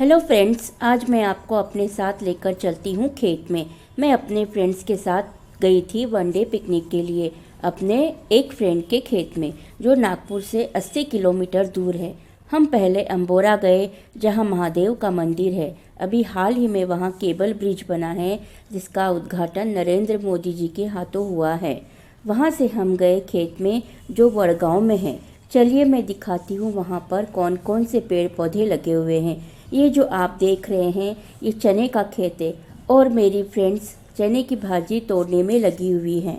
Hello friends, आज मैं आपको अपने साथ लेकर चलती हूँ खेत में। मैं अपने फ्रेंड्स के साथ गई थी वनडे पिकनिक के लिए अपने एक फ्रेंड के खेत में, जो नागपुर से 80 किलोमीटर दूर है। हम पहले अंबोरा गए, जहाँ महादेव का मंदिर है। अभी हाल ही में वहाँ केबल ब्रिज बना है, जिसका उद्घाटन नरेंद्र मोदी जी के हाथों हुआ है। वहाँ से हम गए खेत में, जो वडगांव में है। चलिए मैं दिखाती हूँ वहाँ पर कौन कौन से पेड़ पौधे लगे हुए हैं। ये जो आप देख रहे हैं, ये चने का खेत है और मेरी फ्रेंड्स चने की भाजी तोड़ने में लगी हुई हैं।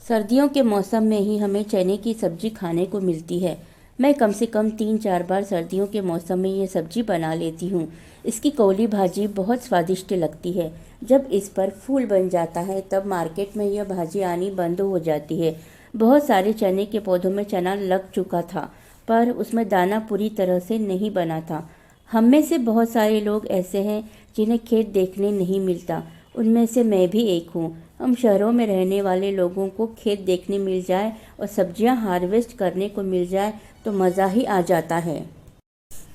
सर्दियों के मौसम में ही हमें चने की सब्जी खाने को मिलती है। मैं कम से कम 3-4 बार सर्दियों के मौसम में ये सब्जी बना लेती हूँ। इसकी कोली भाजी बहुत स्वादिष्ट लगती है। जब इस पर फूल बन जाता है तब मार्केट में यह भाजी आनी बंद हो जाती है। बहुत सारे चने के पौधों में चना लग चुका था, पर उसमें दाना पूरी तरह से नहीं बना था। हम में से बहुत सारे लोग ऐसे हैं जिन्हें खेत देखने नहीं मिलता। उनमें से मैं भी एक हूँ। हम शहरों में रहने वाले लोगों को खेत देखने मिल जाए और सब्जियां हार्वेस्ट करने को मिल जाए तो मज़ा ही आ जाता है।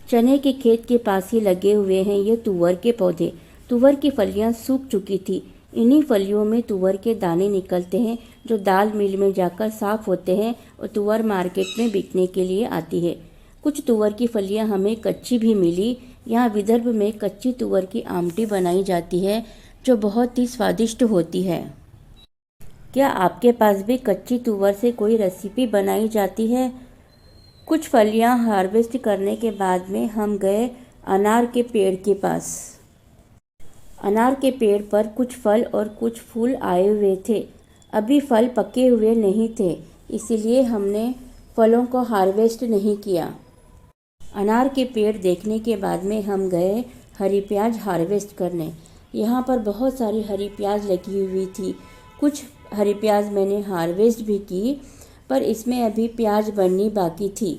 चने के खेत के पास ही लगे हुए हैं ये तुअर के पौधे। तुअर की फलियां सूख चुकी थी। इन्हीं फलियों में तुअर के दाने निकलते हैं, जो दाल मिल में जाकर साफ होते हैं और तुअर मार्केट में बिकने के लिए आती है। कुछ तुअर की फलियां हमें कच्ची भी मिली। यहाँ विदर्भ में कच्ची तुअर की आमटी बनाई जाती है, जो बहुत ही स्वादिष्ट होती है। क्या आपके पास भी कच्ची तुअर से कोई रेसिपी बनाई जाती है? कुछ फलियां हार्वेस्ट करने के बाद में हम गए अनार के पेड़ के पास। अनार के पेड़ पर कुछ फल और कुछ फूल आए हुए थे। अभी फल पके हुए नहीं थे, इसीलिए हमने फलों को हार्वेस्ट नहीं किया। अनार के पेड़ देखने के बाद में हम गए हरी प्याज हार्वेस्ट करने। यहाँ पर बहुत सारी हरी प्याज लगी हुई थी। कुछ हरी प्याज मैंने हार्वेस्ट भी की, पर इसमें अभी प्याज बननी बाकी थी।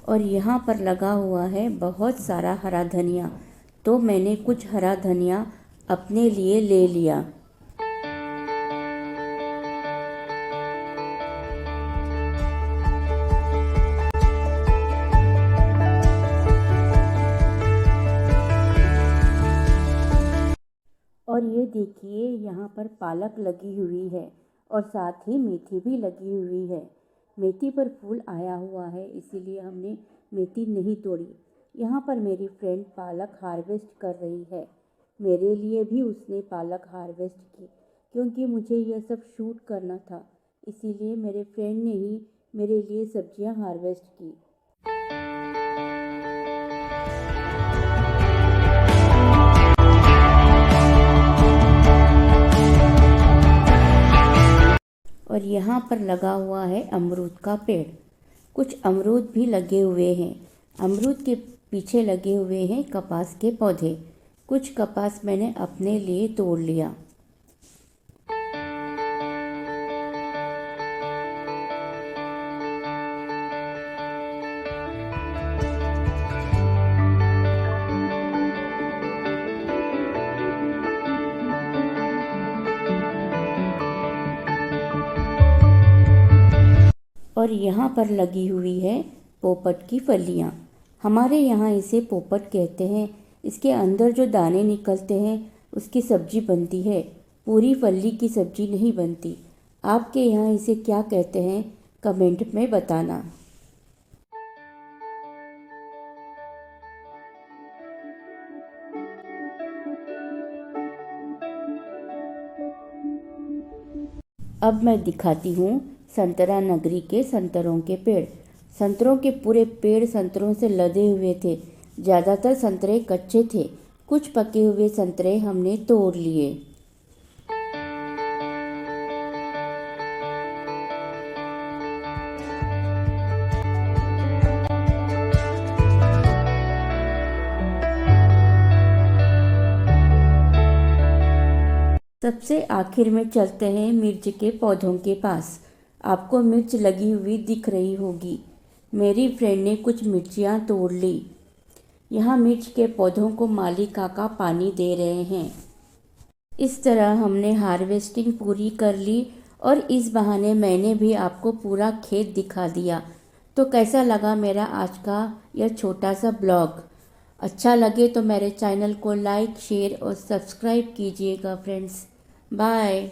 और यहाँ पर लगा हुआ है बहुत सारा हरा धनिया, तो मैंने कुछ हरा धनिया अपने लिए ले लिया। और ये देखिए, यहाँ पर पालक लगी हुई है और साथ ही मेथी भी लगी हुई है। मेथी पर फूल आया हुआ है, इसीलिए हमने मेथी नहीं तोड़ी। यहाँ पर मेरी फ्रेंड पालक हार्वेस्ट कर रही है। मेरे लिए भी उसने पालक हार्वेस्ट की, क्योंकि मुझे यह सब शूट करना था। इसीलिए मेरे फ्रेंड ने ही मेरे लिए सब्जियाँ हार्वेस्ट की। और यहाँ पर लगा हुआ है अमरूद का पेड़। कुछ अमरूद भी लगे हुए हैं। अमरूद के पीछे लगे हुए हैं कपास के पौधे। कुछ कपास मैंने अपने लिए तोड़ लिया। और यहाँ पर लगी हुई है पोपट की फलियाँ। हमारे यहाँ इसे पोपट कहते हैं। इसके अंदर जो दाने निकलते हैं उसकी सब्जी बनती है, पूरी फली की सब्जी नहीं बनती। आपके यहाँ इसे क्या कहते हैं, कमेंट में बताना। अब मैं दिखाती हूँ संतरा नगरी के संतरों के पेड़। संतरों के पूरे पेड़ संतरों से लदे हुए थे। ज़्यादातर संतरे कच्चे थे। कुछ पके हुए संतरे हमने तोड़ लिए। सबसे आखिर में चलते हैं मिर्च के पौधों के पास। आपको मिर्च लगी हुई दिख रही होगी। मेरी फ्रेंड ने कुछ मिर्चियाँ तोड़ ली। यहाँ मिर्च के पौधों को माली काका पानी दे रहे हैं। इस तरह हमने हार्वेस्टिंग पूरी कर ली और इस बहाने मैंने भी आपको पूरा खेत दिखा दिया। तो कैसा लगा मेरा आज का यह छोटा सा ब्लॉग? अच्छा लगे तो मेरे चैनल को लाइक, शेयर और सब्सक्राइब कीजिएगा फ्रेंड्स। बाय।